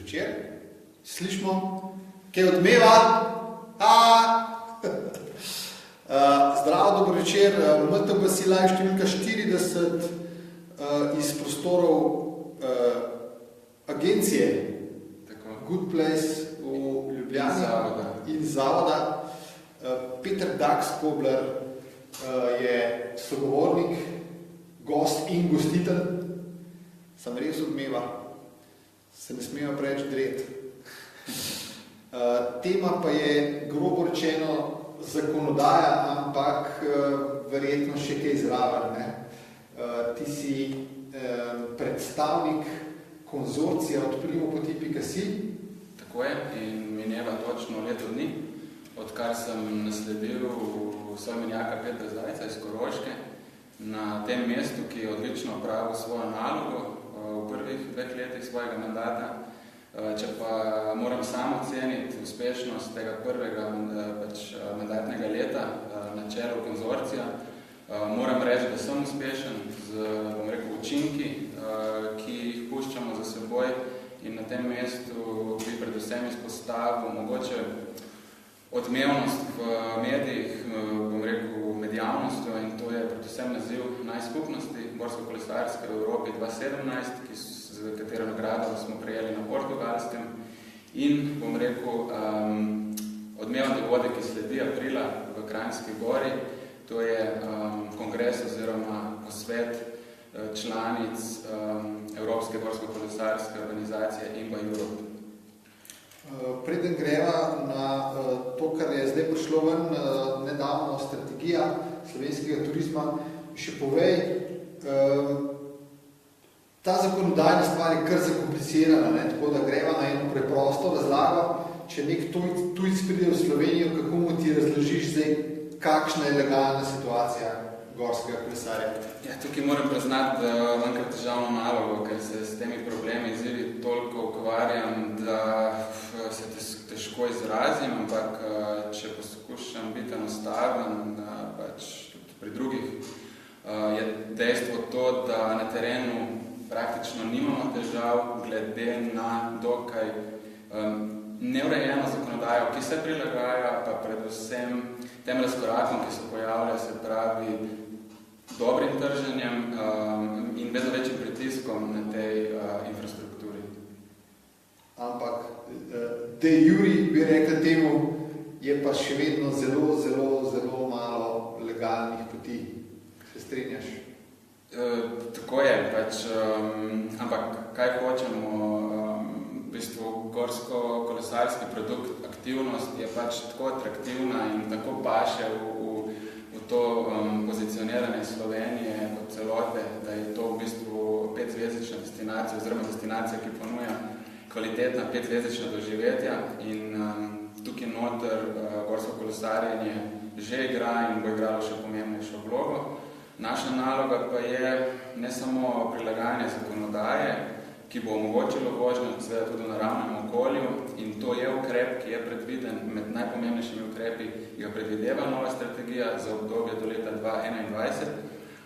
večer. Slišimo, kaj odmeva? Zdravo, dobro večer. MTB si live številka 40 iz prostorov agencije Good Place v Ljubljani in zavoda. Peter Dax-Kobler je sogovornik, gost in gostitelj. Sem res odmeva, se ne smemo preveč dreti. Tema pa je, grobo rečeno, zakonodaja, ampak verjetno še kaj zraven, ne? Ti si predstavnik konzorcija odprimo.si. Tako je, in mineva točno leto dni, odkar sem nasledil soimenjaka Petra Zajca iz Koroške na tem mestu, ki je odlično opravil svojo nalogo v prvih 2 letih svojega mandata. Če pa moram samo oceniti uspešnost tega prvega mandatnega leta na čelu konzorcija, moram reči, da sem uspešen z, učinki, ki jih puščamo za seboj, in na tem mestu bi predvsem izpostavil mogoče odmevnost v medijih, med javnostjo, in to je predvsem naziv najskupnosti gorsko-kolesarske v Evropi 2017, z katero nagrado smo prejeli na Portugalskem, in odmeven dogodek, ki sledi aprila v Kranjski Gori, to je kongres oziroma posvet članic Evropske gorsko-kolesarske organizacije IMBA Europe. Preden greva na to, kar je zdaj prišlo ven, nedavno strategija slovenskega turizma, še povej, ta zakonodajna stvar je kar zakomplicirana, ne? Tako da greva na eno preprosto razlago. Če nek tujc pride v Slovenijo, kako mu ti razložiš zdaj, kakšna je legalna situacija gorskega kolesarja? Ja, tukaj moram priznati, da imam kar težavno nalogo, ker se s temi problemi izzivi toliko ukvarjam, da se težko izrazim, ampak če poskušam biti enostaven, tudi pri drugih, je dejstvo to, da na terenu praktično nimamo težav glede na dokaj neurejeno zakonodajo, ki se prilagaja, pa predvsem tem razkorakom, ki se pojavljajo, se pravi dobrim trženjem in vedno večjim pritiskom na tej infrastrukturi. Ampak de juri, bi rekli temu, je pa še vedno zelo, zelo, zelo malo legalnih poti. Se strinjaš? Tako je, ampak kaj hočemo, v bistvu gorsko-kolesarski produkt, aktivnost je tako atraktivna in tako paše v to pozicioniranje Slovenije kot celote, da je to v bistvu 5-zvezdična destinacija oziroma destinacija, ki ponuja kvalitetna 5-zvezdična doživetja, in tukaj noter gorsko kolesarjenje že igra in bo igralo še pomembnejšo vlogo. Naša naloga pa je ne samo prilagajanje zakonodaje, ki bo omogočilo vožnjo seveda tudi v naravnem okolju, in to je ukrep, ki je predviden med najpomembnejšimi ukrepi, ki ga predvideva nova strategija za obdobje do leta 2021,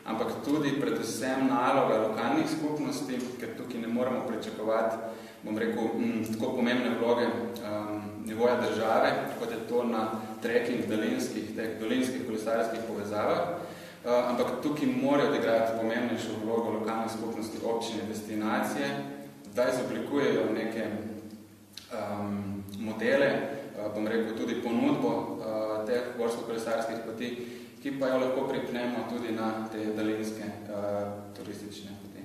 ampak tudi predvsem naloga lokalnih skupnosti, ker tukaj ne moremo pričakovati, tako pomembne vloge nivoja države, kot je to na trekking dolinskih kolesarskih povezavah, ampak tukaj morajo odigrati pomembnejšo vlogo lokalne skupnosti, občine, destinacije, da izoblikujejo neke modele, tudi ponudbo teh gorsko-kolesarskih poti, ki pa jo lahko pripnemo tudi na te daljinske turistične poti.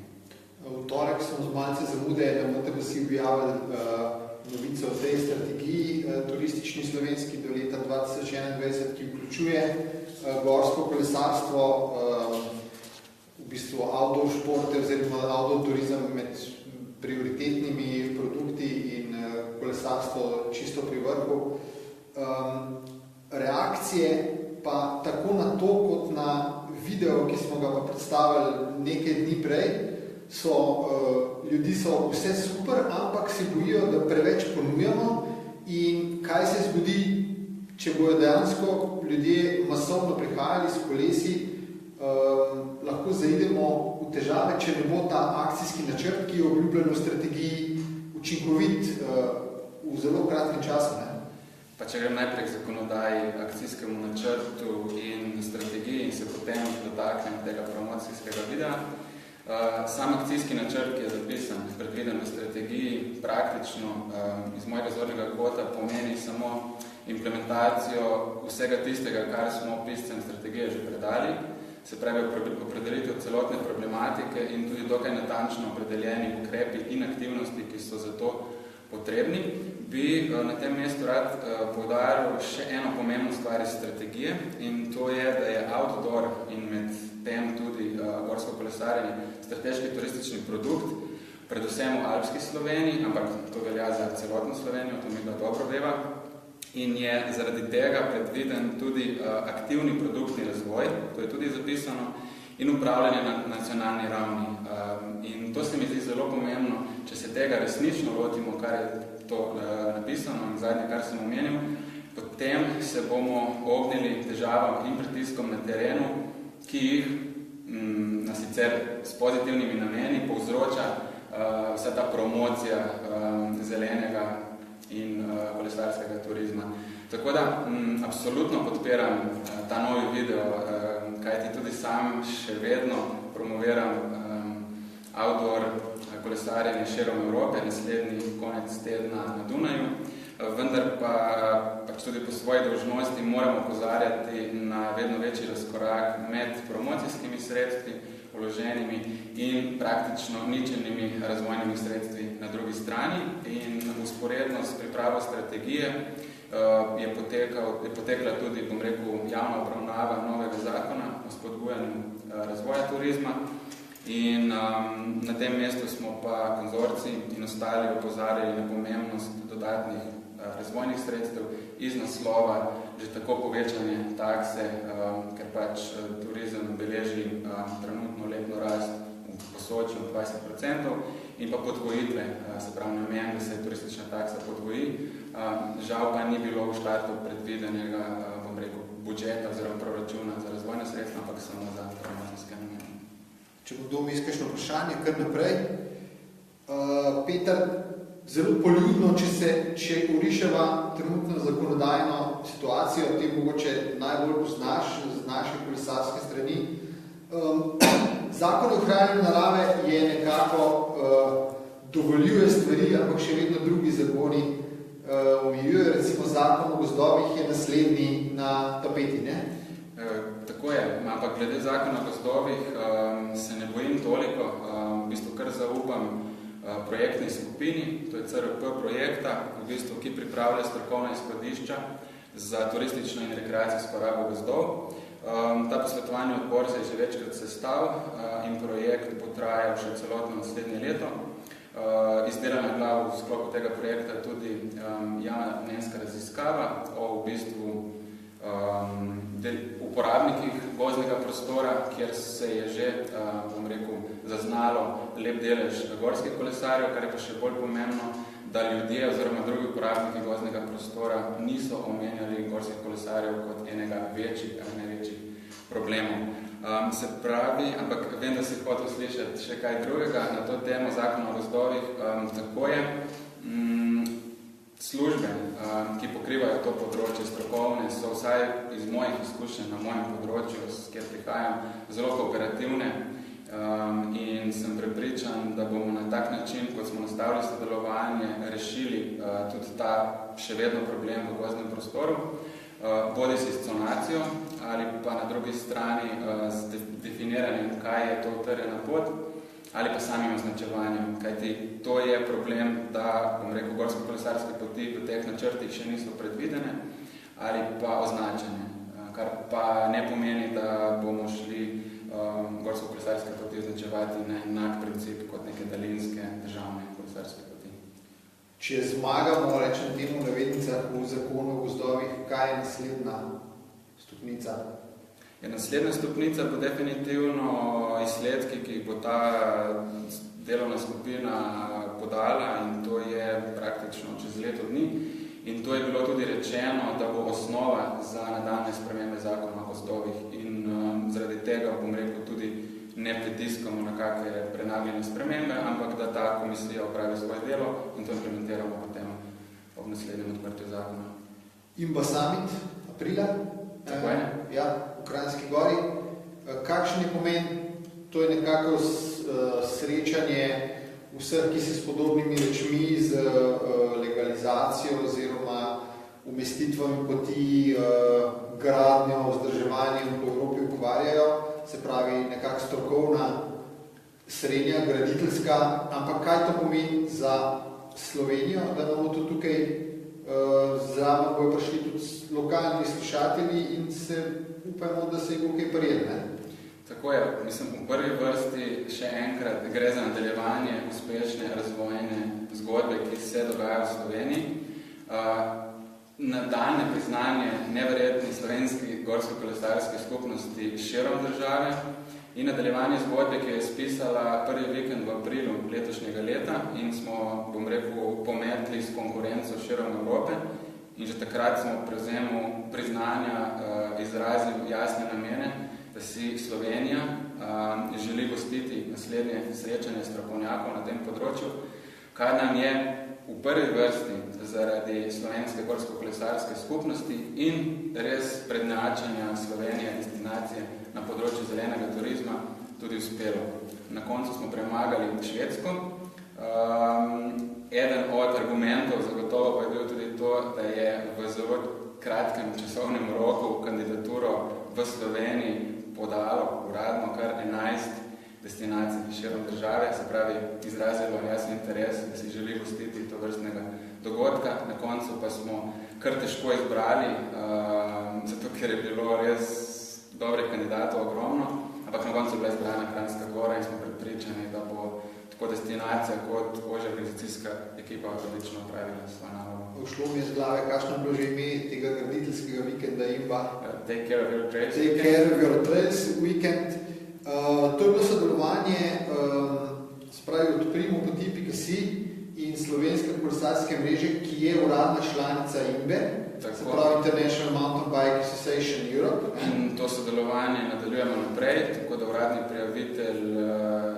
V torek smo z malce zamude, da MTB si objavili novico o tej strategiji turistični slovenski do leta 2021, ki vključuje gorsko kolesarstvo, v bistvu outdoor športe oziroma outdoor turizem med prioritetnimi produkti in kolesarstvo čisto pri vrhu. Reakcije pa tako na to, kot na video, ki smo ga pa predstavili nekaj dni prej, ljudi so vse super, ampak se bojijo, da preveč ponujamo, in kaj se zgodi, če bojo dejansko ljudje masovno prihajali s kolesi, lahko zaidemo v težave, če ne bo ta akcijski načrt, ki je obljubljen v strategiji, v učinkovit v zelo kratkem času. Ne? Pa če grem najprej k zakonodaji, akcijskemu načrtu in strategiji in se potem dotaknem tega promocijskega videa. Sam akcijski načrt, ki je zapisan, predviden v strategiji, praktično iz mojega zornega kota pomeni samo implementacijo vsega tistega, kar smo piscem strategije že predali, se pravi opredelitev celotne problematike in tudi dokaj natančno opredeljeni ukrepi in aktivnosti, ki so za to potrebni. Bi na tem mestu rad poudaril še eno pomembno stvar iz strategije in to je, da je outdoor in med tem tudi gorsko kolesarjenje strateški turistični produkt, predvsem v alpski Sloveniji, ampak to velja za celotno Slovenijo, to mi ga dobro veva, in je zaradi tega predviden tudi aktivni produktni razvoj, to je tudi zapisano, in upravljanje na nacionalni ravni. In to se mi zdi zelo pomembno, če se tega resnično lotimo, kar je to napisano in zadnje, kar sem omenil, potem se bomo ognili težavam in pritiskom na terenu, ki jih na sicer s pozitivnimi nameni povzroča vsa ta promocija zelenega in kolesarskega turizma. Tako da absolutno podpiram ta novi video, kajti tudi sam še vedno promoviram outdoor kolesarjenje širom Evrope, naslednji konec tedna na Dunaju, vendar pa pač tudi po svoji dolžnosti moramo opozarjati na vedno večji razkorak med promocijskimi sredstvi, vloženimi in praktično ničelnimi razvojnimi sredstvi na drugi strani. In usporedno s pripravo strategije je potekla tudi, bom rekel, javna obravnava novega zakona o spodbujanju razvoja turizma. In na tem mestu smo pa konzorci in ostali opozarjali na pomembnost dodatnih razvojnih sredstev iz naslova že tako povečanje takse, ker pač turizem beleži trenutno letno rast v Posočju 20% in pa podvojitve, se pravi namen, da se turistična taksa podvoji. Žal pa ni bilo v štartu predvidenega, bom rekel, budžeta oziroma proračuna za razvojne sredstva, ampak samo za promocijske namene. Če bo kdo izkašno vprašanje, kar naprej. Peter, zelo poljudno, če uriševa trenutno zakonodajno situacijo, te mogoče najbolj poznaš z naše kolesarske strani. Zakon o ohranjanju narave je nekako dovoljuje stvari, ampak še vedno drugi zakoni omejujejo. Recimo zakon o gozdovih je naslednji na tapeti, ne? Tako je, ampak glede zakona o gozdovih se ne bojim toliko, v bistvu kar zaupam projektni skupini, to je CRP projekta, v bistvu, ki pripravlja strokovna izhodišča za turistično in rekreacijsko rabo gozdov. Ta posvetovalni odbor se je že večkrat sestal in projekt bo trajal še celotno naslednje leto. Izdelana je bila v sklopu tega projekta tudi javna mnenjska raziskava o v bistvu uporabnikih gozdnega prostora, kjer se je že, bom rekel, zaznalo lep delež gorskih kolesarjev, kar je pa še bolj pomembno, da ljudje oziroma drugi uporabniki gozdnega prostora niso omenjali gorskih kolesarjev kot enega večjih ali največjih problemov. Se pravi, ampak vem, da si hotel slišati še kaj drugega na to temo zakona o gozdovih. Tako je, službe, ki pokrivajo to področje strokovne, so vsaj iz mojih izkušenj na mojem področju, kjer prihajam, zelo kooperativne in sem prepričan, da bomo na tak način, kot smo nastavili sodelovanje, rešili tudi ta še vedno problem v gozdnem prostoru, bodi si s conacijo ali pa na drugi strani s definiranjem, kaj je to utrjena pot, ali pa samim označevanjem, kajti to je problem, da, bom rekel, gorsko-kolesarske poti v teh načrtih še niso predvidene ali pa označene, kar pa ne pomeni, da bomo šli gorsko-kolesarske poti označevati na enak princip kot neke daljinske državne kolesarske poti. Če zmagamo, rečem temu navednicah v zakonu o gozdovih, kaj je naslednja stopnica? Naslednja stopnica bo definitivno izsledki, ki jih bo ta delovna skupina podala in to je praktično čez leto dni. In to je bilo tudi rečeno, da bo osnova za nadaljnje spremembe zakona o gozdovih in zaradi tega, bom rekel, tudi ne pritiskamo na kakšne prenagljene spremembe, ampak da ta komisija opravi svoje delo in to implementiramo potem ob naslednjem odprtju zakona. IMBA Summit, aprila, Tako je. Ja, v Kranjski Gori. Kakšen je pomen? To je nekako srečanje vseh, ki se s podobnimi rečmi, z legalizacijo oziroma umestitvami poti, gradnjo, vzdrževanjem po Evropi ukvarjajo, se pravi nekako strokovna srednja, graditeljska, ampak kaj to pomeni za Slovenijo, da imamo to tukaj zraven, bojo prišli tudi lokalni slušatelji in se upajmo, da se je bo kaj prijel, ne? Tako je, mislim, v prvi vrsti še enkrat gre za nadaljevanje uspešne razvojne zgodbe, ki se dogajajo v Sloveniji. Nadaljne priznanje neverjetni slovenski gorsko-kolesarski skupnosti širom države in nadaljevanje zgodbe, ki je spisala prvi vikend v aprilu letošnjega leta in smo, bom rekel, pometli s konkurenco širom Evrope in že takrat smo prevzemu priznanja izrazili jasne namene, da si Slovenija želi gostiti naslednje srečanje strokovnjakov na tem področju, kar nam je v prvi vrsti zaradi slovenske gorsko-kolesarske skupnosti in res prednjačanja Slovenije destinacije na področju zelenega turizma tudi uspelo. Na koncu smo premagali Švedsko. Eden od argumentov zagotovo pa je bil tudi to, da je v zelo kratkem časovnem roku kandidaturo v Sloveniji podalo uradno kar 11 destinacij širom države, se pravi izrazilo jasen interes, da si želi gostiti to vrstnega dogodka. Na koncu pa smo kar težko izbrali, zato ker je bilo res dobrih kandidatov ogromno, ampak na koncu bila izbrana Kranjska Gora in smo prepričani, da bo tako destinacija kot ožja organizacijska ekipa odlično opravila svojo nalogo. Ušlo mi je z glave, kakšno bilo že ime tega graditeljskega vikenda IMBA? Take care of your trails. Take care of your trails weekend. To je bilo sodelovanje spravi odprimo poti.si in slovenske kolesarske mreže, ki je uradna članica IMBE, se pravi International Mountain Bike Association Europe. In to sodelovanje nadaljujemo naprej, tako da uradni prijavitelj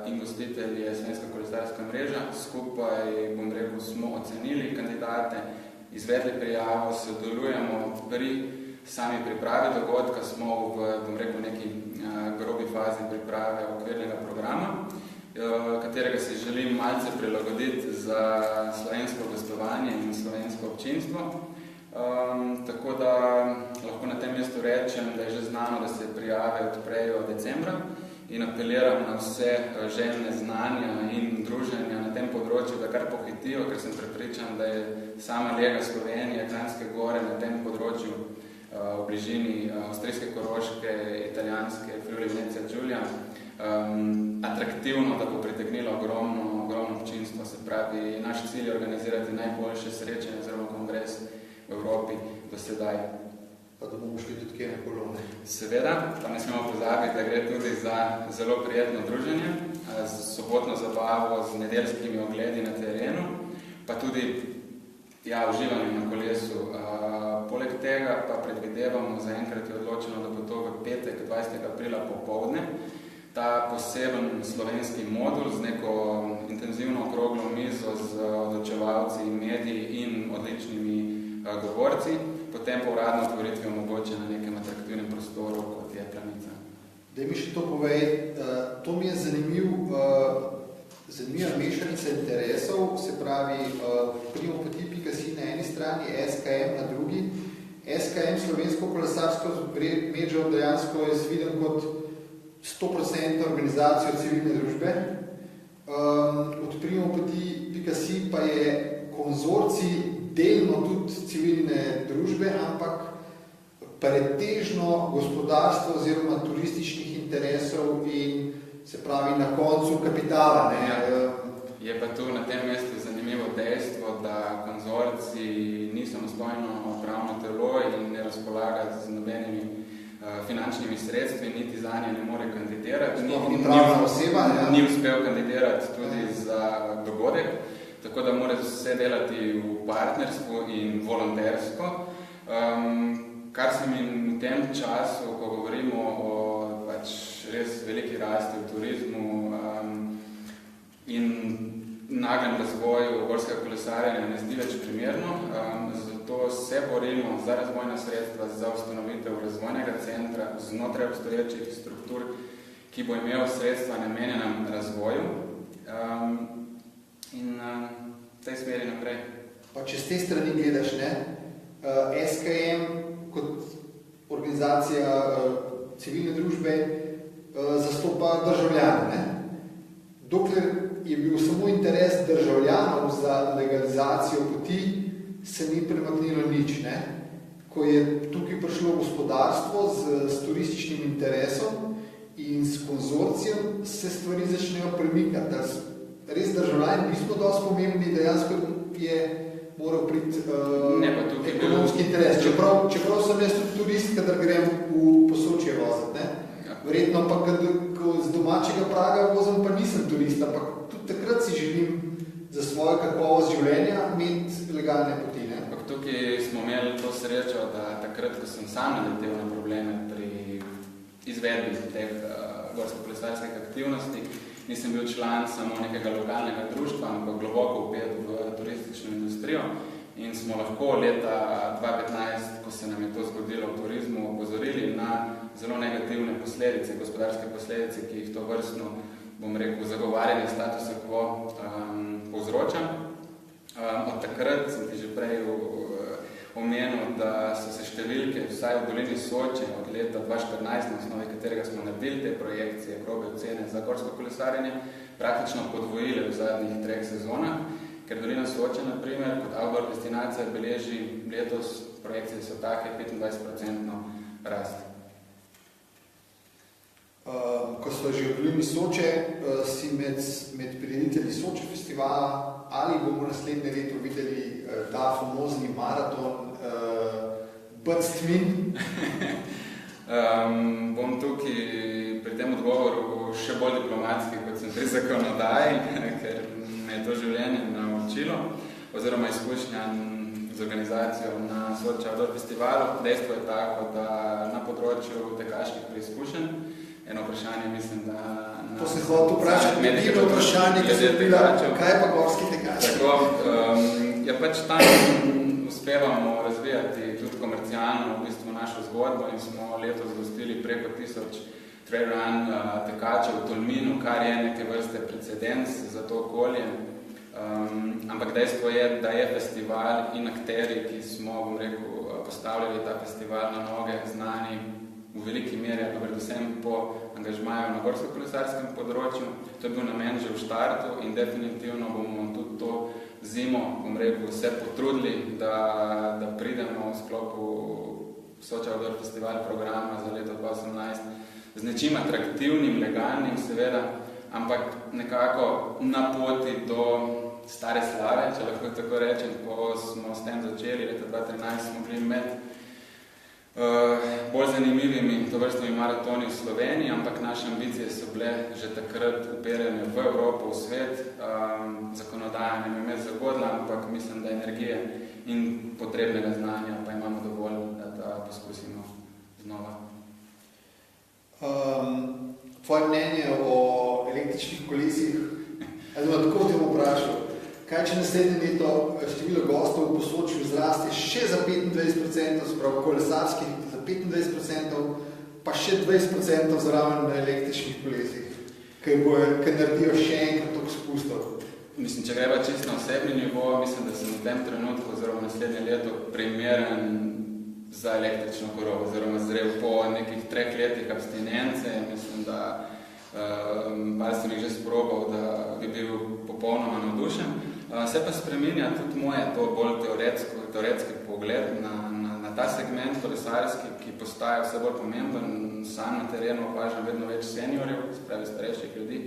in gostitelj je slovenska kolesarska mreža. Skupaj, bom rekel, smo ocenili kandidate, izvedli prijavo, sodelujemo pri sami pripravi dogodka, smo v, bom rekel, neki grobi fazi priprave okvirnega programa, katerega si želim malce prilagoditi za slovensko gostovanje in slovensko občinstvo. Tako da lahko na tem mestu rečem, da je že znano, da se prijave odprejo decembra in apeliram na vse željne znanja in druženja na tem področju, da kar pohitijo, ker sem prepričan, da je sama lega Slovenije, Kranjske Gore na tem področju v bližini avstrijske Koroške, italijanske Friuli Venezia Giulia atraktivno, da bo pritegnilo ogromno občinstvo. Se pravi, naš cilj je organizirati najboljše srečanje oziroma kongres v Evropi do sedaj. Pa da bomo šli tudi kje na kolone. Seveda, pa ne smemo pozabiti, da gre tudi za zelo prijetno druženje, z sobotno zabavo, z nedeljskimi ogledi na terenu, pa tudi uživanje na kolesu. Poleg tega pa predvidevamo, zaenkrat je odločeno, da bo to v petek 20. aprila popoldne, ta poseben slovenski modul z neko intenzivno okroglo mizo z odločevalci, mediji in odličnimi govorci, potem pa uradno otvoritvi omogoče na nekem atraktivnem prostoru, kot je Planica. Daj mi še to povej, to mi je zanimiva mešanica interesov, se pravi Primo poti.si na eni strani, SKM na drugi. SKM, slovensko kolesarsko mrežo, dejansko je viden kot 100% organizacijo civilne družbe. Od Primo poti.si pa je konzorcij delno tudi civilne družbe, ampak pretežno gospodarstvo oziroma turističnih interesov in se pravi na koncu kapitala. Je pa tu na tem mestu zanimivo dejstvo, da konzorciji ni samostojno pravno telo in ne razpolaga z nobenimi finančnimi sredstvi, niti zanje ne more kandidirati. Ni uspel kandidirati tudi za dogodek, tako da mora vse delati v partnerstvu in volontersko. Kar se mi v tem času, ko govorimo o pač res veliki rasti v turizmu in naglem razvoju gorskega kolesarjenja ne zdi več primerno, zato se borimo za razvojna sredstva, za ustanovitev razvojnega centra znotraj obstoječih struktur, ki bo imel sredstva namenjena razvoju in v tej smeri naprej. Pa če z te strani gledaš, SKM kot organizacija civilne družbe zastopa državljane. Dokler je bil samo interes državljanov za legalizacijo poti, se ni premaknilo nič. Ko je tukaj prišlo gospodarstvo s turističnim interesom in s konzorcijem, se stvari začnejo premikati. Res državljani nismo dosti pomembni, dejansko je moral priti ekonomski interes. Čeprav sem jaz tudi turist, kadar grem v Posočje voziti. Verjetno pa, ko z domačega Praga vozim, pa nisem turist, ampak tudi takrat si želim za svojo kakovost življenja imeti legalne poti. Ampak tukaj smo imeli to srečo, da takrat, ko sem sam naletel na probleme pri izvedbi teh gorsko-kolesarskih aktivnosti, nisem bil član samo nekega lokalnega društva, ampak globoko vpet v turistično industrijo in smo lahko leta 2015, ko se nam je to zgodilo v turizmu, opozorili na zelo negativne posledice, gospodarske posledice, ki jih to vrstno, zagovarjanje statusa quo povzroča. Od takrat sem ti že prej omenil, da so se številke vsaj v dolini Soče od leta 2014, na osnovi katerega smo naredili te projekcije, grobe ocene za gorsko kolesarjenje, praktično podvojile v zadnjih 3 sezonah, ker dolina Soče, na primer, kot outdoor destinacija beleži letos, projekcije so take, 25% rast. Ko so že v dolini Soče, si med prireditelji Soče festivala, ali bomo naslednje leto videli ta famozni maraton Bud-Twin? Bom tukaj pri tem odgovoru še bolj diplomatski, kot sem pri zakonodaji, ker me je to življenje naučilo, oziroma izkušnja z organizacijo na Soče outdoor festivalu. Dejstvo je tako, da na področju tekaških preizkušenj, eno vprašanje mislim, da... To se hotel vprašati, medijno vprašanje, ki se bila, kaj je pa gorski tekač? Tako, pač tam uspevamo razvijati tudi komercialno v bistvu našo zgodbo in smo letos gostili preko 1000 trail run tekačev v Tolminu, kar je neke vrste precedens za to okolje. Ampak dejstvo je, da je festival in akteri, ki smo, postavljali ta festival na noge, znani v veliki meri, predvsem po angažmaju na gorsko-kolesarskem področju. To je bil namen že v štartu in definitivno bomo tudi to zimo, se potrudili, da pridemo v sklopu Soče outdoor festival programa za leto 2018 z nečim atraktivnim, legalnim seveda, ampak nekako na poti do stare slave, če lahko tako rečem. Ko smo s tem začeli, leta 2013 smo bili med bolj zanimivimi tovrstnimi maratoni v Sloveniji, ampak naše ambicije so bile že takrat uperjene v Evropo, v svet. Zakonodaja nam je zagodila, ampak mislim, da energije in potrebnega znanja pa imamo dovolj, da poskusimo znova. Tvoje mnenje o električnih kolesih, tako te bom vprašal, kaj če naslednje leto število gostov v Posočju zraste še za 25%, sprav kolesarskih za 25%, pa še 20% zraven na električnih kolesih, ki naredijo še enkrat toliko spustov? Mislim, če greva čisto na osebni nivo, mislim, da sem v tem trenutku oziroma naslednje leto primeren za električno kolo, oziroma zrel po nekih 3 letih abstinence. Mislim, da par sem jih že sprobal, da bi bil popolnoma navdušen. Se pa spreminja tudi moje to bolj teoretski pogled na ta segment kolesarski, ki postaja vse bolj pomemben. Sam na terenu opažam vedno več seniorjev, spravi starejših ljudi,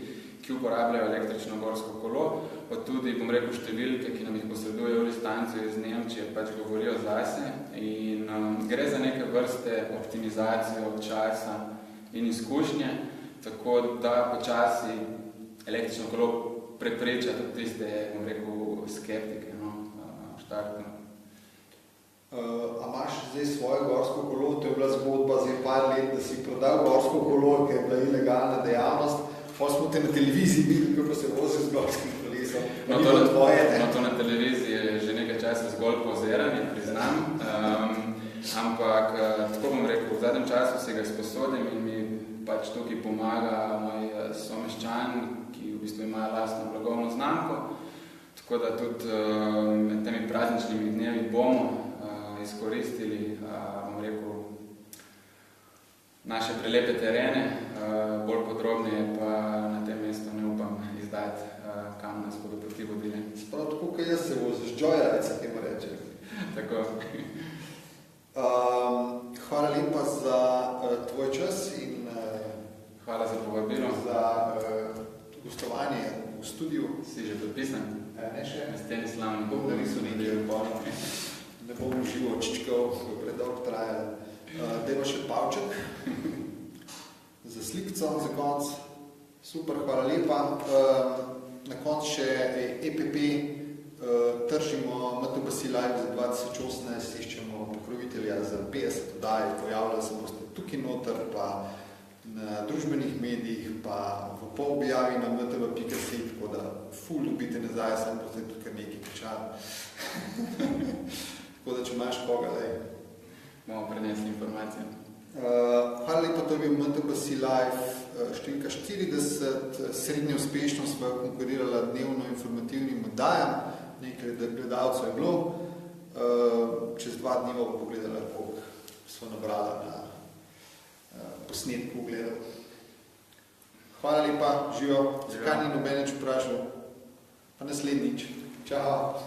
ki uporabljajo električno gorsko kolo, pa tudi, številke, ki nam jih posredujejo v listancu iz Nemčije, pač govorijo zase in gre za neke vrste optimizacijo časa in izkušnje, tako da počasi električno kolo prepriča tudi tiste, skeptike, v štartu. A imaš zdaj svoje gorsko kolo? To je bila zgodba za par let, da si prodal gorsko kolo, ker je bila ilegalna dejavnost. Pa smo te na televiziji videli, kako se vozi z gorskim kolesom. To na televiziji je že nekaj časa zgolj pozeranje, priznam. Ampak, tako bom rekel, v zadnjem času si ga sposodim in mi pač tukaj pomaga moj someščan, ki v bistvu ima lastno blagovno znamko. Tako da tudi med temi prazničnimi dnevi bomo izkoristili, bom rekel, naše prelepe terene, bolj podrobneje pa na tem mestu ne upam izdati, kam nas bodo poti vodili. Sprav tako, kaj jaz se voziš, Joyride se temu reče. Tako. Hvala lepa za tvoj čas in hvala za povabilo. Za gostovanje v studiu. Si že podpisan? Ne še. Na steni slavni. Bom narisal nekaj odborov. Ne bom užival očičkov, predolgo trajalo. Dajmo še pavček za slikco za konc. Super, hvala lepa. Na konc še EPP. Tržimo MTBC Live za 2018, iščemo pokrovitelja za 50 oddaj, pojavljali se boste tukaj noter, pa na družbenih medijih, pa v polobjavi na mtb.si, tako da ful dobite nazaj, sem boste tukaj nekaj pričali. Tako da, če imaš koga, daj. Bomo prenesli informacije. Hvala lepa, to je bil MTBC Live številka 40, srednje uspešno sva konkurirala dnevno informativnim oddajam, nekaj gledalcev je bilo, čez 2 dni bomo pogledali, koliko sva nabrala na posnetku gledal. Hvala lepa, živo, zakaj ni nobeneč vprašal, pa naslednjič. Čau!